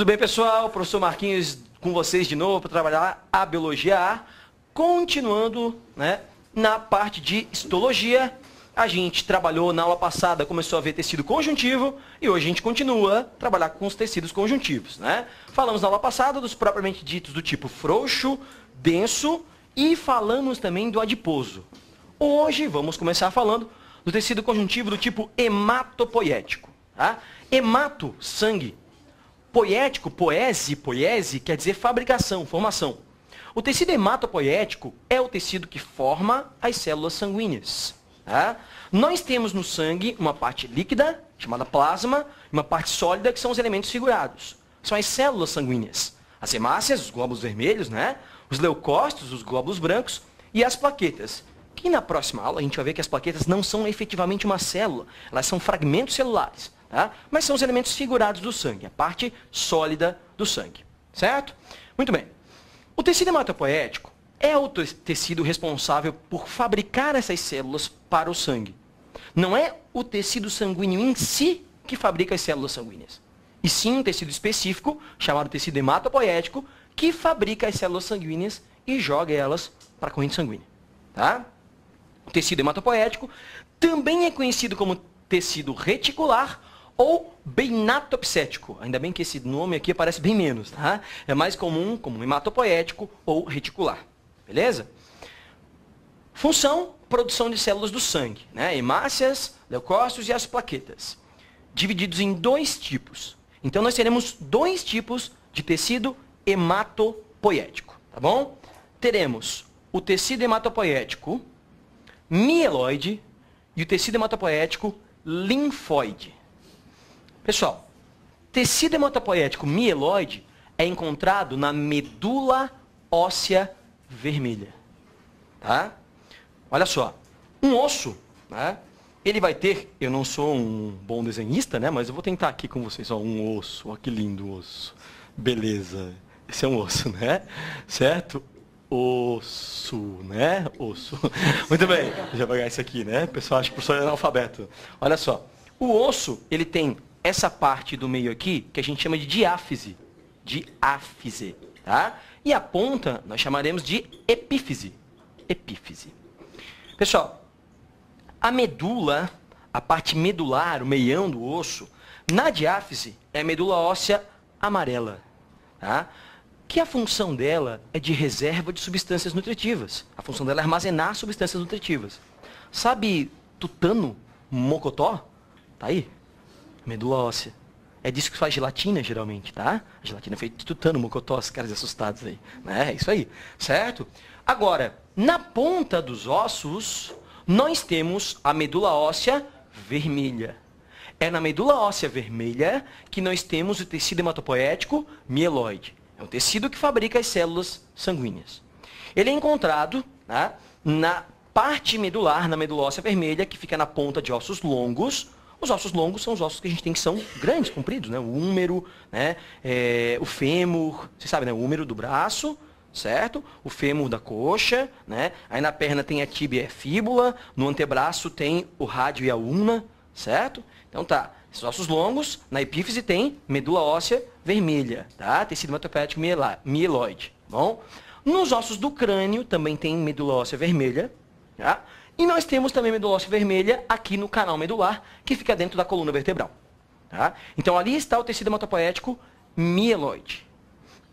Tudo bem, pessoal? Professor Marquinhos com vocês de novo para trabalhar a biologia A. Continuando, na parte de histologia, a gente trabalhou na aula passada, começou a ver tecido conjuntivo e hoje a gente continua a trabalhar com os tecidos conjuntivos. Falamos na aula passada dos propriamente ditos do tipo frouxo, denso e falamos também do adiposo. Hoje vamos começar falando do tecido conjuntivo do tipo hematopoético. Hemato, sangue. Poético, poiese, quer dizer fabricação, formação. O tecido hematopoético é o tecido que forma as células sanguíneas. Nós temos no sangue uma parte líquida, chamada plasma, e uma parte sólida, que são os elementos figurados. São as células sanguíneas. As hemácias, os glóbulos vermelhos, os leucócitos, os glóbulos brancos, e as plaquetas. Que na próxima aula a gente vai ver que as plaquetas não são efetivamente uma célula, elas são fragmentos celulares. Mas são os elementos figurados do sangue, a parte sólida do sangue. Certo? Muito bem. O tecido hematopoético é o tecido responsável por fabricar essas células para o sangue. Não é o tecido sanguíneo em si que fabrica as células sanguíneas. E sim um tecido específico, chamado tecido hematopoético, que fabrica as células sanguíneas e joga elas para a corrente sanguínea. O tecido hematopoético também é conhecido como tecido reticular ou beinatopsético. Ainda bem que esse nome aqui aparece bem menos. É mais comum como hematopoético ou reticular. Beleza? Função, produção de células do sangue. Hemácias, leucócitos e as plaquetas. Divididos em dois tipos. Então, nós teremos dois tipos de tecido hematopoético. Tá bom? Teremos o tecido hematopoético mieloide e o tecido hematopoético linfóide. Pessoal, tecido hematopoético mieloide é encontrado na medula óssea vermelha. Olha só, um osso, ele vai ter, eu não sou um bom desenhista, mas eu vou tentar aqui com vocês, um osso, olha que lindo osso. Beleza, esse é um osso, certo? Osso, Osso. Muito bem, já vou pegar isso aqui, O pessoal acha que o professor é analfabeto. Olha só, o osso, ele tem essa parte do meio aqui, que a gente chama de diáfise. Diáfise, E a ponta, nós chamaremos de epífise. Epífise. Pessoal, a medula, a parte medular, o meião do osso, na diáfise, é a medula óssea amarela, que a função dela é de reserva de substâncias nutritivas. A função dela é armazenar substâncias nutritivas. Sabe tutano, mocotó? Tá aí. Medula óssea. É disso que faz gelatina, geralmente, A gelatina é feita de tutano, mocotó, os caras assustados aí. É isso aí, certo? Agora, na ponta dos ossos, nós temos a medula óssea vermelha. É na medula óssea vermelha que nós temos o tecido hematopoético mieloide. É o tecido que fabrica as células sanguíneas. Ele é encontrado na parte medular, na medula óssea vermelha, que fica na ponta de ossos longos. Os ossos longos são os ossos que a gente tem que são grandes, compridos, o húmero, o fêmur, você sabe, o húmero do braço, certo? O fêmur da coxa, Aí na perna tem a tíbia e a fíbula, no antebraço tem o rádio e a ulna, certo? Então esses ossos longos, na epífise tem medula óssea vermelha, Tecido hematopoético mieloide, bom? Nos ossos do crânio também tem medula óssea vermelha, E nós temos também medula óssea vermelha aqui no canal medular, que fica dentro da coluna vertebral. Então, ali está o tecido hematopoético mieloide.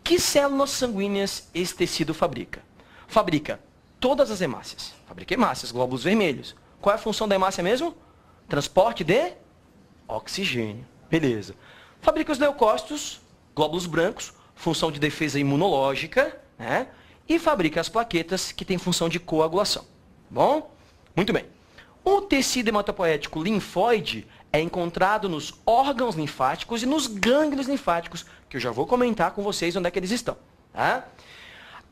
Que células sanguíneas esse tecido fabrica? Fabrica todas as hemácias. Fabrica hemácias, glóbulos vermelhos. Qual é a função da hemácia mesmo? Transporte de oxigênio. Beleza. Fabrica os leucócitos, glóbulos brancos, função de defesa imunológica, E fabrica as plaquetas, que tem função de coagulação. Bom? Muito bem. O tecido hematopoético linfóide é encontrado nos órgãos linfáticos e nos gânglios linfáticos, que eu já vou comentar com vocês onde é que eles estão.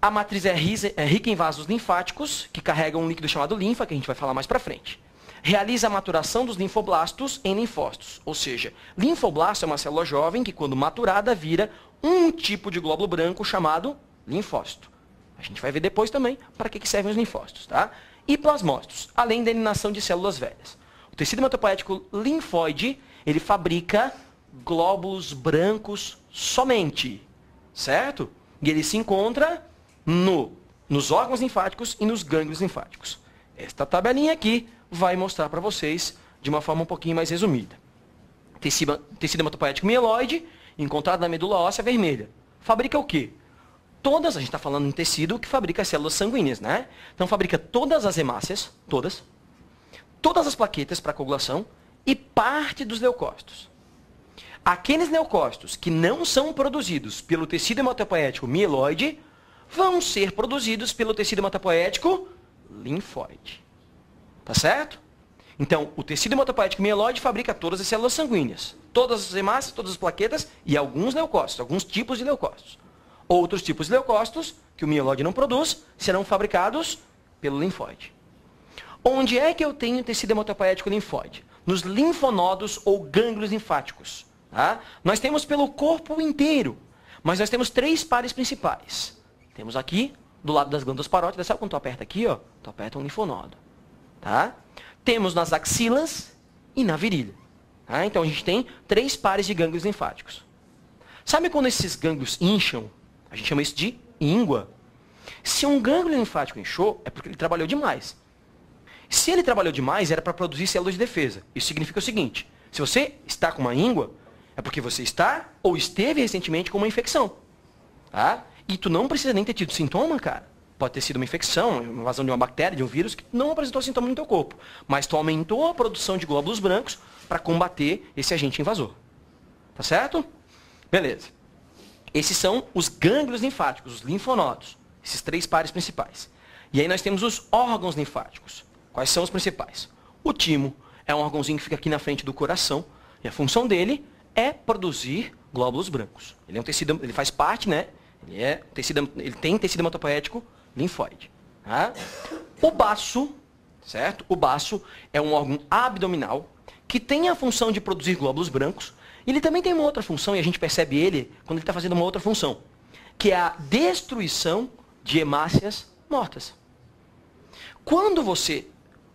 A matriz é rica em vasos linfáticos, que carregam um líquido chamado linfa, que a gente vai falar mais para frente. Realiza a maturação dos linfoblastos em linfócitos. Ou seja, linfoblasto é uma célula jovem que, quando maturada, vira um tipo de glóbulo branco chamado linfócito. A gente vai ver depois também para que servem os linfócitos. E plasmócitos, além da eliminação de células velhas. O tecido hematopoético linfóide, ele fabrica glóbulos brancos somente, certo? E ele se encontra nos órgãos linfáticos e nos gânglios linfáticos. Esta tabelinha aqui vai mostrar para vocês de uma forma um pouquinho mais resumida. Tecido hematopoético mieloide, encontrado na medula óssea vermelha. Fabrica o quê? A gente está falando em tecido que fabrica as células sanguíneas, né? Então fabrica todas as hemácias, todas as plaquetas para coagulação e parte dos leucócitos. Aqueles leucócitos que não são produzidos pelo tecido hematopoético mieloide vão ser produzidos pelo tecido hematopoético linfóide. Tá certo? Então, o tecido hematopoético mieloide fabrica todas as células sanguíneas, todas as hemácias, todas as plaquetas e alguns leucócitos, alguns tipos de leucócitos. Outros tipos de leucócitos, que o mieloide não produz, serão fabricados pelo linfóide. Onde é que eu tenho tecido hematopoético linfóide? Nos linfonodos ou gânglios linfáticos. Tá? Nós temos pelo corpo inteiro, mas nós temos 3 pares principais. Temos aqui, do lado das glândulas parótidas, sabe quando tu aperta aqui, ó? Tu aperta um linfonodo. Tá? Temos nas axilas e na virilha. Tá? Então a gente tem 3 pares de gânglios linfáticos. Sabe quando esses gânglios incham? A gente chama isso de íngua. Se um gânglio linfático inchou, é porque ele trabalhou demais. Se ele trabalhou demais, era para produzir células de defesa. Isso significa o seguinte: se você está com uma íngua, é porque você está ou esteve recentemente com uma infecção. Tá? E tu não precisa nem ter tido sintoma, cara. Pode ter sido uma infecção, uma invasão de uma bactéria, de um vírus, que não apresentou sintoma no teu corpo. Mas tu aumentou a produção de glóbulos brancos para combater esse agente invasor. Tá certo? Beleza. Esses são os gânglios linfáticos, os linfonodos. Esses 3 pares principais. E aí nós temos os órgãos linfáticos. Quais são os principais? O timo é um órgãozinho que fica aqui na frente do coração. E a função dele é produzir glóbulos brancos. Ele é um tecido, ele faz parte, né? Ele tem tecido hematopoético linfóide. Tá? O baço, certo? O baço é um órgão abdominal que tem a função de produzir glóbulos brancos. Ele também tem uma outra função, e a gente percebe ele quando ele está fazendo uma outra função, que é a destruição de hemácias mortas. Quando você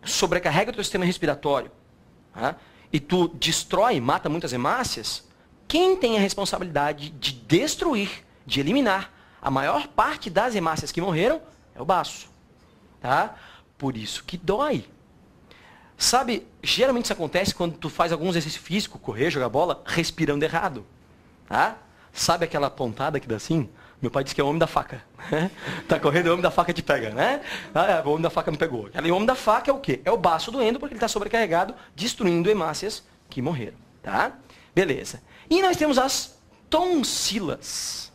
sobrecarrega o teu sistema respiratório, tá? E tu destrói, mata muitas hemácias, quem tem a responsabilidade de destruir, de eliminar a maior parte das hemácias que morreram é o baço. Tá? Por isso que dói. Sabe, geralmente isso acontece quando tu faz algum exercício físico, correr, jogar bola, respirando errado. Tá? Sabe aquela pontada que dá assim? Meu pai disse que é o homem da faca. Né? Tá correndo, o homem da faca te pega, né? O homem da faca me pegou. O homem da faca é o quê? É o baço doendo porque ele está sobrecarregado, destruindo hemácias que morreram. Tá? Beleza. E nós temos as tonsilas.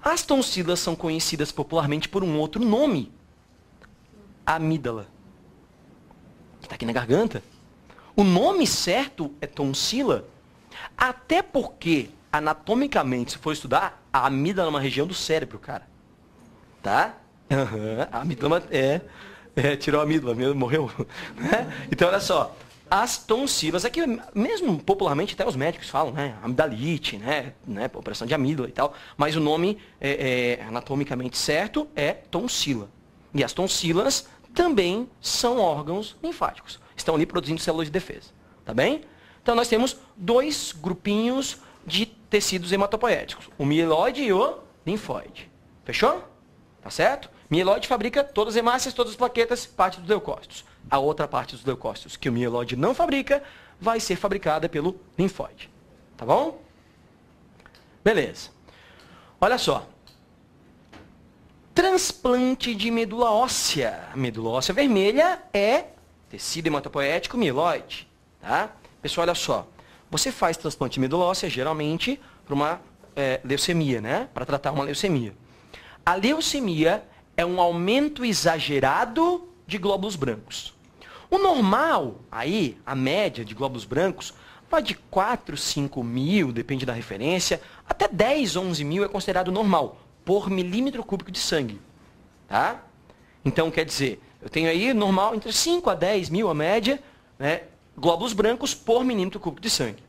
As tonsilas são conhecidas popularmente por um outro nome. Amígdala. Que está aqui na garganta. O nome certo é tonsila, até porque, anatomicamente, se for estudar, a amígdala é uma região do cérebro, cara. Tá? A amígdala tirou a amígdala, morreu. Né? Então, olha só. As tonsilas, aqui mesmo popularmente até os médicos falam, né? Amidalite, né? Operação de amígdala e tal. Mas o nome anatomicamente certo é tonsila. E as tonsilas também são órgãos linfáticos. Estão ali produzindo células de defesa. Tá bem? Então nós temos 2 grupinhos de tecidos hematopoéticos. O mieloide e o linfóide. Fechou? Tá certo? Mieloide fabrica todas as hemácias, todas as plaquetas, parte dos leucócitos. A outra parte dos leucócitos que o mieloide não fabrica, vai ser fabricada pelo linfóide. Tá bom? Beleza. Olha só. Transplante de medula óssea. A medula óssea vermelha é tecido hematopoético mieloide. Tá? Pessoal, olha só. Você faz transplante de medula óssea, geralmente, para uma leucemia, né? Para tratar uma leucemia. A leucemia é um aumento exagerado de glóbulos brancos. O normal, aí, a média de glóbulos brancos, vai de 4, 5 mil, depende da referência, até 10, 11 mil é considerado normal, por milímetro cúbico de sangue. Tá? Então, quer dizer, eu tenho aí normal entre 5 a 10 mil, a média, né, glóbulos brancos por milímetro cúbico de sangue.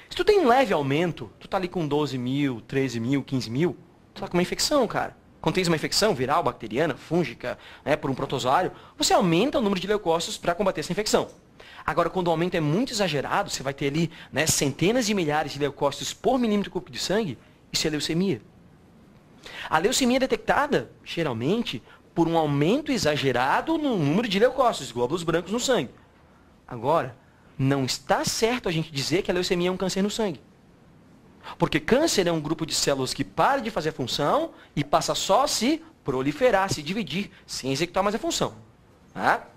Se tu tem um leve aumento, tu tá ali com 12 mil, 13 mil, 15 mil, tu tá com uma infecção, cara. Quando tens uma infecção viral, bacteriana, fúngica, né, por um protozoário, você aumenta o número de leucócitos para combater essa infecção. Agora, quando o aumento é muito exagerado, você vai ter ali, né, centenas de milhares de leucócitos por milímetro cúbico de sangue, Isso é leucemia. A leucemia é detectada, geralmente, por um aumento exagerado no número de leucócitos, glóbulos brancos no sangue. Agora, não está certo a gente dizer que a leucemia é um câncer no sangue. Porque câncer é um grupo de células que para de fazer a função e passa só a se proliferar, se dividir, sem executar mais a função. Tá?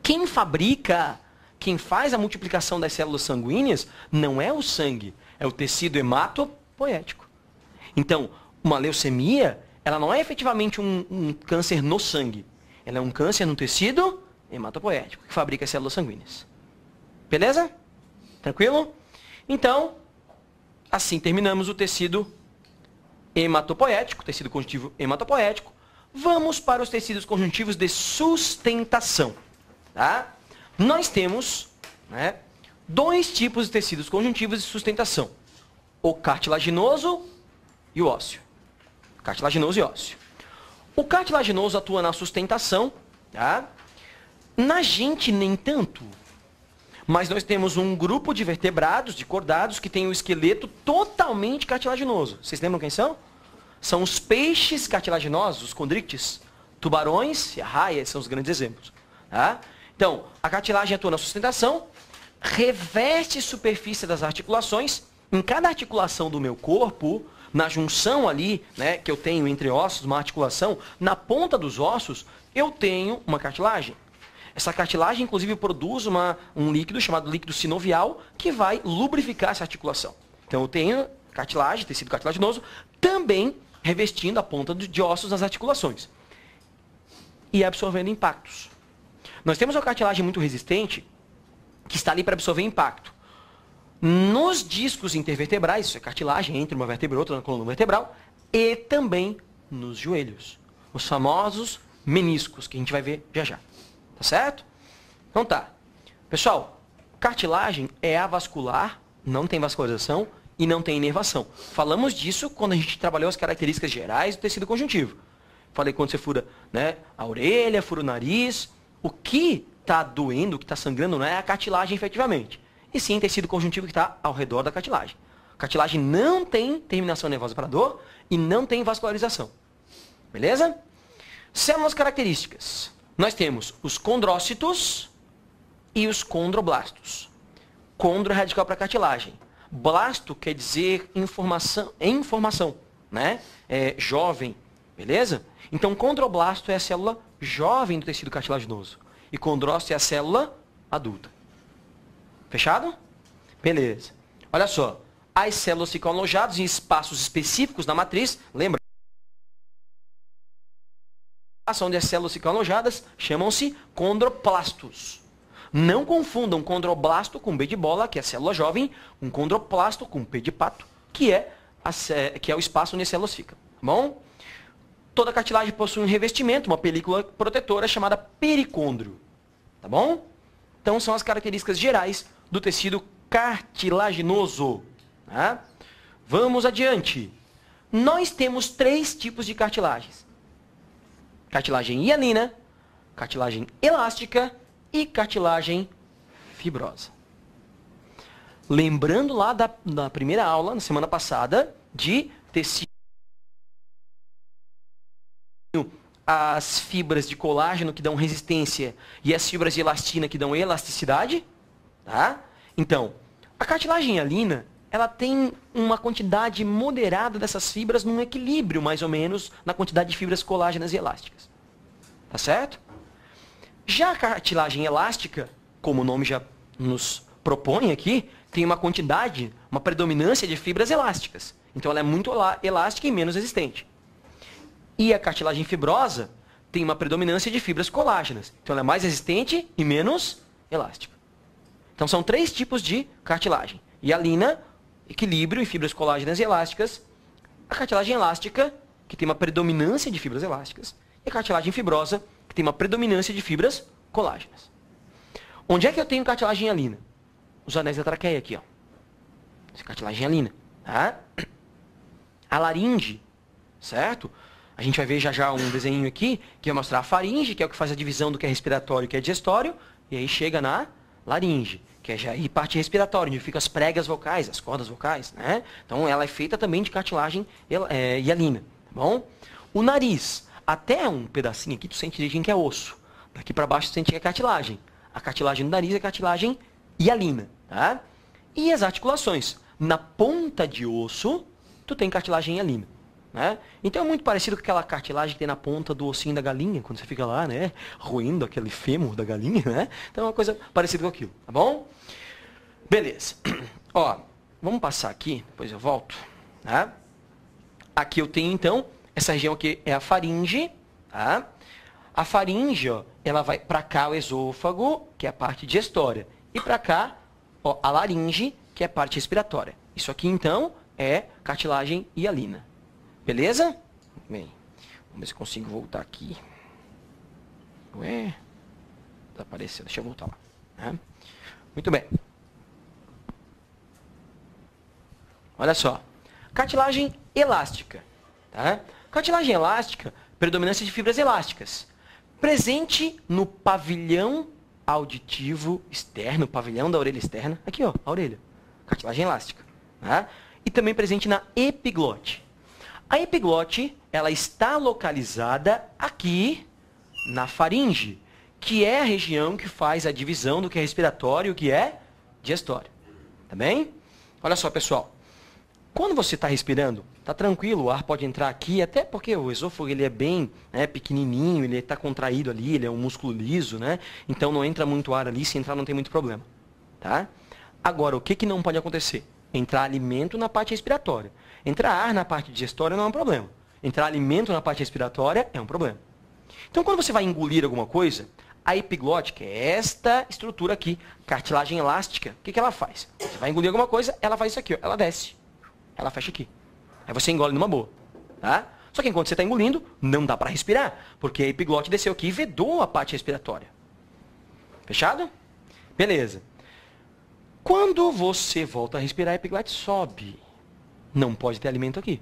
Quem fabrica, quem faz a multiplicação das células sanguíneas não é o sangue, é o tecido hematopoético. Então, uma leucemia, ela não é efetivamente um câncer no sangue. Ela é um câncer no tecido hematopoético, que fabrica as células sanguíneas. Beleza? Tranquilo? Então, assim terminamos o tecido hematopoético, tecido conjuntivo hematopoético. Vamos para os tecidos conjuntivos de sustentação. Tá? Nós temos, né, dois tipos de tecidos conjuntivos de sustentação. O cartilaginoso e o ósseo. Cartilaginoso e ósseo. O cartilaginoso atua na sustentação, tá? Na gente nem tanto. Mas nós temos um grupo de vertebrados, de cordados, que tem o esqueleto totalmente cartilaginoso. Vocês lembram quem são? São os peixes cartilaginosos, os condríctes, tubarões e arraias, são os grandes exemplos. Tá? Então, a cartilagem atua na sustentação, reveste a superfície das articulações. Em cada articulação do meu corpo, na junção ali, né, que eu tenho entre ossos, uma articulação, na ponta dos ossos, eu tenho uma cartilagem. Essa cartilagem, inclusive, produz um líquido chamado líquido sinovial, que vai lubrificar essa articulação. Então, eu tenho cartilagem, tecido cartilaginoso, também revestindo a ponta de ossos nas articulações. E absorvendo impactos. Nós temos uma cartilagem muito resistente, que está ali para absorver impacto. Nos discos intervertebrais, isso é cartilagem entre uma vértebra e outra na coluna vertebral, e também nos joelhos. Os famosos meniscos, que a gente vai ver já já. Tá certo? Então tá. Pessoal, cartilagem é avascular, não tem vascularização e não tem inervação. Falamos disso quando a gente trabalhou as características gerais do tecido conjuntivo. Falei quando você fura, né, a orelha, fura o nariz. O que está doendo, o que está sangrando não é a cartilagem efetivamente. E sim tecido conjuntivo que está ao redor da cartilagem. A cartilagem não tem terminação nervosa para dor e não tem vascularização. Beleza? Células características. Nós temos os condrócitos e os condroblastos. Condro é radical para cartilagem. Blasto quer dizer informação, né? É jovem, beleza? Então, condroblasto é a célula jovem do tecido cartilaginoso. E condrócito é a célula adulta. Fechado? Beleza. Olha só. As células ficam alojadas em espaços específicos na matriz. Lembra? Onde as células ficam alojadas, chamam-se condroplastos. Não confundam condroblasto com B de bola, que é a célula jovem, um condroplasto com P de pato, que é o espaço onde as células ficam. Tá bom? Toda cartilagem possui um revestimento, uma película protetora chamada pericôndrio. Tá bom? Então são as características gerais do tecido cartilaginoso. Tá? Vamos adiante. Nós temos 3 tipos de cartilagens. Cartilagem hialina, cartilagem elástica e cartilagem fibrosa. Lembrando lá da primeira aula, na semana passada, de tecido, as fibras de colágeno que dão resistência e as fibras de elastina que dão elasticidade. Tá? Então, a cartilagem hialina, ela tem uma quantidade moderada dessas fibras num equilíbrio, mais ou menos, na quantidade de fibras colágenas e elásticas. Tá certo? Já a cartilagem elástica, como o nome já nos propõe aqui, tem uma quantidade, uma predominância de fibras elásticas. Então, ela é muito elástica e menos resistente. E a cartilagem fibrosa tem uma predominância de fibras colágenas. Então, ela é mais resistente e menos elástica. Então, são 3 tipos de cartilagem. Hialina, equilíbrio em fibras colágenas e elásticas. A cartilagem elástica, que tem uma predominância de fibras elásticas. E a cartilagem fibrosa, que tem uma predominância de fibras colágenas. Onde é que eu tenho cartilagem hialina? Os anéis da traqueia aqui, ó. Essa é cartilagem hialina. Tá? A laringe, certo? A gente vai ver já já um desenho aqui, que vai mostrar a faringe, que é o que faz a divisão do que é respiratório e o que é digestório. E aí chega na laringe, que é já a parte respiratória, onde ficam as pregas vocais, as cordas vocais, né? Então, ela é feita também de cartilagem hialina, tá bom? O nariz, até um pedacinho aqui, tu sente direitinho que é osso. Daqui para baixo, tu sente que é cartilagem. A cartilagem do nariz é cartilagem hialina, tá? E as articulações. Na ponta de osso, tu tem cartilagem hialina, né? Então, é muito parecido com aquela cartilagem que tem na ponta do ossinho da galinha, quando você fica lá, né? Roendo aquele fêmur da galinha, né? Então, é uma coisa parecida com aquilo, tá bom? Beleza. Ó, vamos passar aqui, depois eu volto, tá? Aqui eu tenho, então, essa região aqui é a faringe, tá? A faringe, ó, ela vai para cá o esôfago, que é a parte digestória, e para cá, ó, a laringe, que é a parte respiratória. Isso aqui, então, é cartilagem hialina. Beleza? Bem, vamos ver se eu consigo voltar aqui. Ué, desapareceu, deixa eu voltar lá. Né? Muito bem. Olha só, cartilagem elástica. Tá? Cartilagem elástica, predominância de fibras elásticas. Presente no pavilhão auditivo externo, pavilhão da orelha externa. Aqui, ó, a orelha. Cartilagem elástica. Tá? E também presente na epiglote. A epiglote, ela está localizada aqui na faringe, que é a região que faz a divisão do que é respiratório e o que é digestório. Tá bem? Olha só, pessoal. Quando você está respirando, tá tranquilo, o ar pode entrar aqui, até porque o esôfago ele é bem pequenininho, ele está contraído ali, ele é um músculo liso, né? Então não entra muito ar ali, se entrar não tem muito problema. Tá? Agora, o que não pode acontecer? Entrar alimento na parte respiratória. Entrar ar na parte digestória não é um problema. Entrar alimento na parte respiratória é um problema. Então, quando você vai engolir alguma coisa, a epiglote, que é esta estrutura aqui, cartilagem elástica, o que ela faz? Você vai engolir alguma coisa, ela faz isso aqui, ó, ela desce. Ela fecha aqui. Aí você engole numa boa. Tá? Só que enquanto você está engolindo, não dá para respirar, porque a epiglote desceu aqui e vedou a parte respiratória. Fechado? Beleza. Quando você volta a respirar, a epiglote sobe. Não pode ter alimento aqui.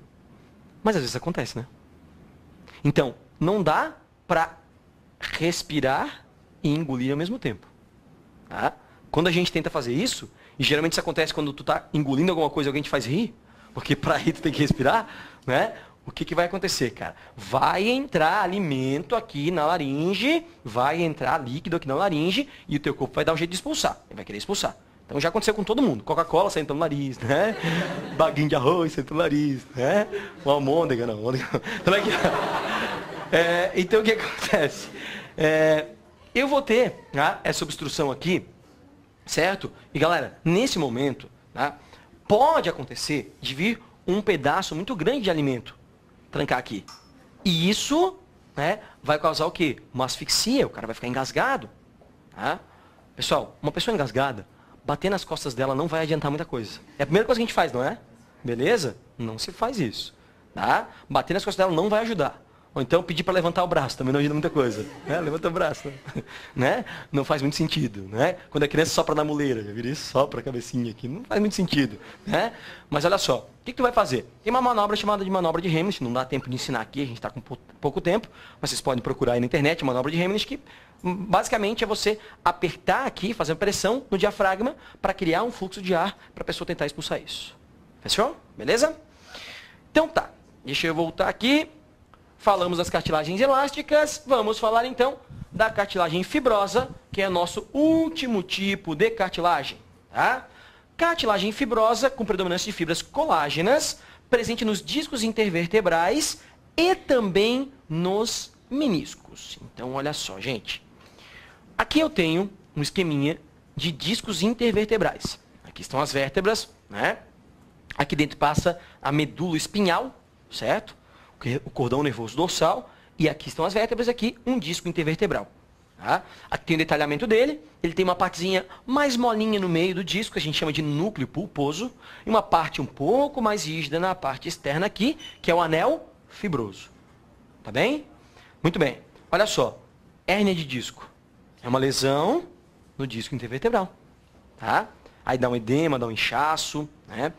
Mas às vezes acontece, né? Então, não dá para respirar e engolir ao mesmo tempo. Tá? Quando a gente tenta fazer isso, e geralmente isso acontece quando tu está engolindo alguma coisa e alguém te faz rir, porque para rir tu tem que respirar, né? O que vai acontecer, cara? Vai entrar alimento aqui na laringe, vai entrar líquido aqui na laringe e o teu corpo vai dar um jeito de expulsar. Ele vai querer expulsar. Então já aconteceu com todo mundo. Coca-Cola senta no nariz, né? Baguinho de arroz senta no nariz, né? Uma almôndega, não. Então, então o que acontece? Eu vou ter essa obstrução aqui, certo? E galera, nesse momento, tá? Pode acontecer de vir um pedaço muito grande de alimento trancar aqui. E isso, né, vai causar o quê? Uma asfixia, o cara vai ficar engasgado. Tá? Pessoal, uma pessoa engasgada, bater nas costas dela não vai adiantar muita coisa. É a primeira coisa que a gente faz, não é? Beleza? Não se faz isso. Tá? Bater nas costas dela não vai ajudar. Ou então pedir para levantar o braço, também não ajuda muita coisa. Levanta o braço. Né? Não faz muito sentido. Né? Quando a criança sopra na muleira, já viram isso? Sopra a cabecinha aqui. Não faz muito sentido. Né? Mas olha só, o que tu vai fazer? Tem uma manobra chamada de manobra de Heimlich, não dá tempo de ensinar aqui, a gente está com pouco tempo, mas vocês podem procurar aí na internet, manobra de Heimlich, que basicamente é você apertar aqui, fazer pressão no diafragma para criar um fluxo de ar para a pessoa tentar expulsar isso. Fechou? Beleza? Então tá, deixa eu voltar aqui. Falamos das cartilagens elásticas, vamos falar então da cartilagem fibrosa, que é nosso último tipo de cartilagem. Tá? Cartilagem fibrosa com predominância de fibras colágenas, presente nos discos intervertebrais e também nos meniscos. Então, olha só, gente. Aqui eu tenho um esqueminha de discos intervertebrais. Aqui estão as vértebras, né? Aqui dentro passa a medula espinhal, certo? O cordão nervoso dorsal, e aqui estão as vértebras, aqui um disco intervertebral. Tá? Aqui tem o detalhamento dele, ele tem uma partezinha mais molinha no meio do disco, que a gente chama de núcleo pulposo, e uma parte um pouco mais rígida na parte externa aqui, que é o anel fibroso. Tá bem? Muito bem. Olha só, hérnia de disco. É uma lesão no disco intervertebral. Tá? Aí dá um edema, dá um inchaço, né?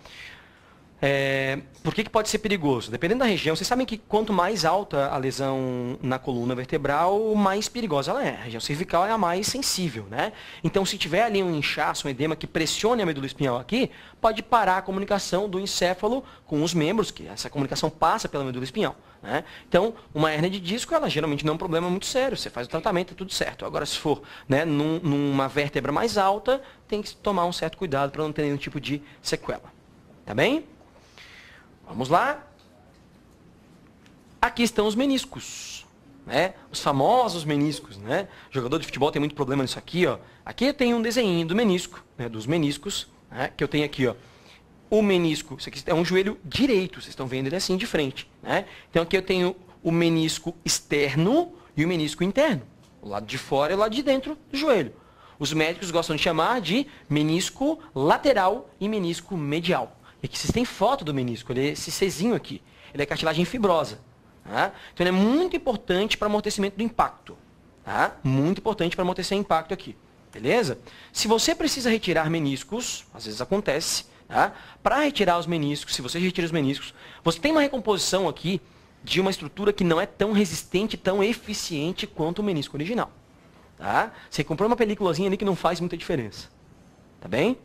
Por que pode ser perigoso? Dependendo da região, vocês sabem que quanto mais alta a lesão na coluna vertebral, mais perigosa ela é. A região cervical é a mais sensível, né? Então, se tiver ali um inchaço, um edema que pressione a medula espinhal aqui, pode parar a comunicação do encéfalo com os membros, que essa comunicação passa pela medula espinhal, né? Então, uma hérnia de disco, ela geralmente não é um problema muito sério. Você faz o tratamento, é tudo certo. Agora, se for, né, numa vértebra mais alta, tem que tomar um certo cuidado para não ter nenhum tipo de sequela. Tá bem? Vamos lá. Aqui estão os meniscos, né? Os famosos meniscos, né? O jogador de futebol tem muito problema nisso aqui, ó. Aqui eu tenho um desenho do menisco, né? Dos meniscos, né? Que eu tenho aqui, ó. O menisco, isso aqui é um joelho direito, vocês estão vendo ele assim de frente, né? Então aqui eu tenho o menisco externo e o menisco interno. O lado de fora e o lado de dentro do joelho. Os médicos gostam de chamar de menisco lateral e menisco medial. E aqui vocês têm foto do menisco, ele é esse Czinho aqui. Ele é cartilagem fibrosa. Tá? Então ele é muito importante para amortecimento do impacto. Tá? Muito importante para amortecer o impacto aqui. Beleza? Se você precisa retirar meniscos, às vezes acontece, tá? Para retirar os meniscos, se você retira os meniscos, você tem uma recomposição aqui de uma estrutura que não é tão resistente, tão eficiente quanto o menisco original. Tá? Você comprou uma películazinha ali que não faz muita diferença. Tá bem?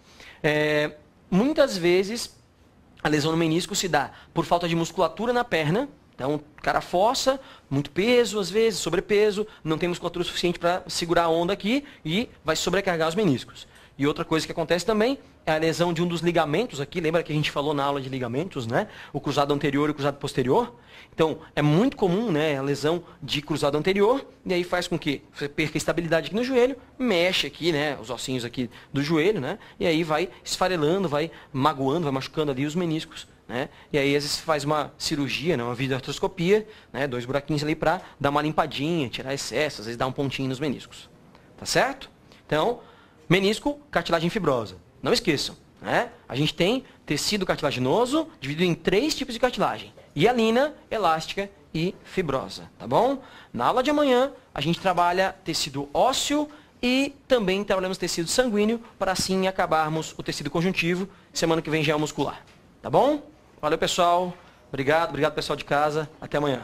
Muitas vezes a lesão no menisco se dá por falta de musculatura na perna. Então, o cara força, muito peso, às vezes, sobrepeso, não tem musculatura suficiente para segurar a onda aqui e vai sobrecarregar os meniscos. E outra coisa que acontece também é a lesão de um dos ligamentos aqui. Lembra que a gente falou na aula de ligamentos, né? O cruzado anterior e o cruzado posterior. Então, é muito comum, né, a lesão de cruzado anterior, e aí faz com que você perca a estabilidade aqui no joelho, mexe aqui, né, os ossinhos aqui do joelho, né? E aí vai esfarelando, vai magoando, vai machucando ali os meniscos, né? E aí às vezes faz uma cirurgia, né, uma videoartroscopia, né, 2 buraquinhos ali para dar uma limpadinha, tirar excesso, às vezes dar um pontinho nos meniscos. Tá certo? Então, menisco, cartilagem fibrosa. Não esqueçam, né? A gente tem tecido cartilaginoso dividido em 3 tipos de cartilagem: hialina, elástica e fibrosa, tá bom? Na aula de amanhã, a gente trabalha tecido ósseo e também trabalhamos tecido sanguíneo para assim acabarmos o tecido conjuntivo. Semana que vem já é o muscular, tá bom? Valeu, pessoal. Obrigado, pessoal de casa. Até amanhã.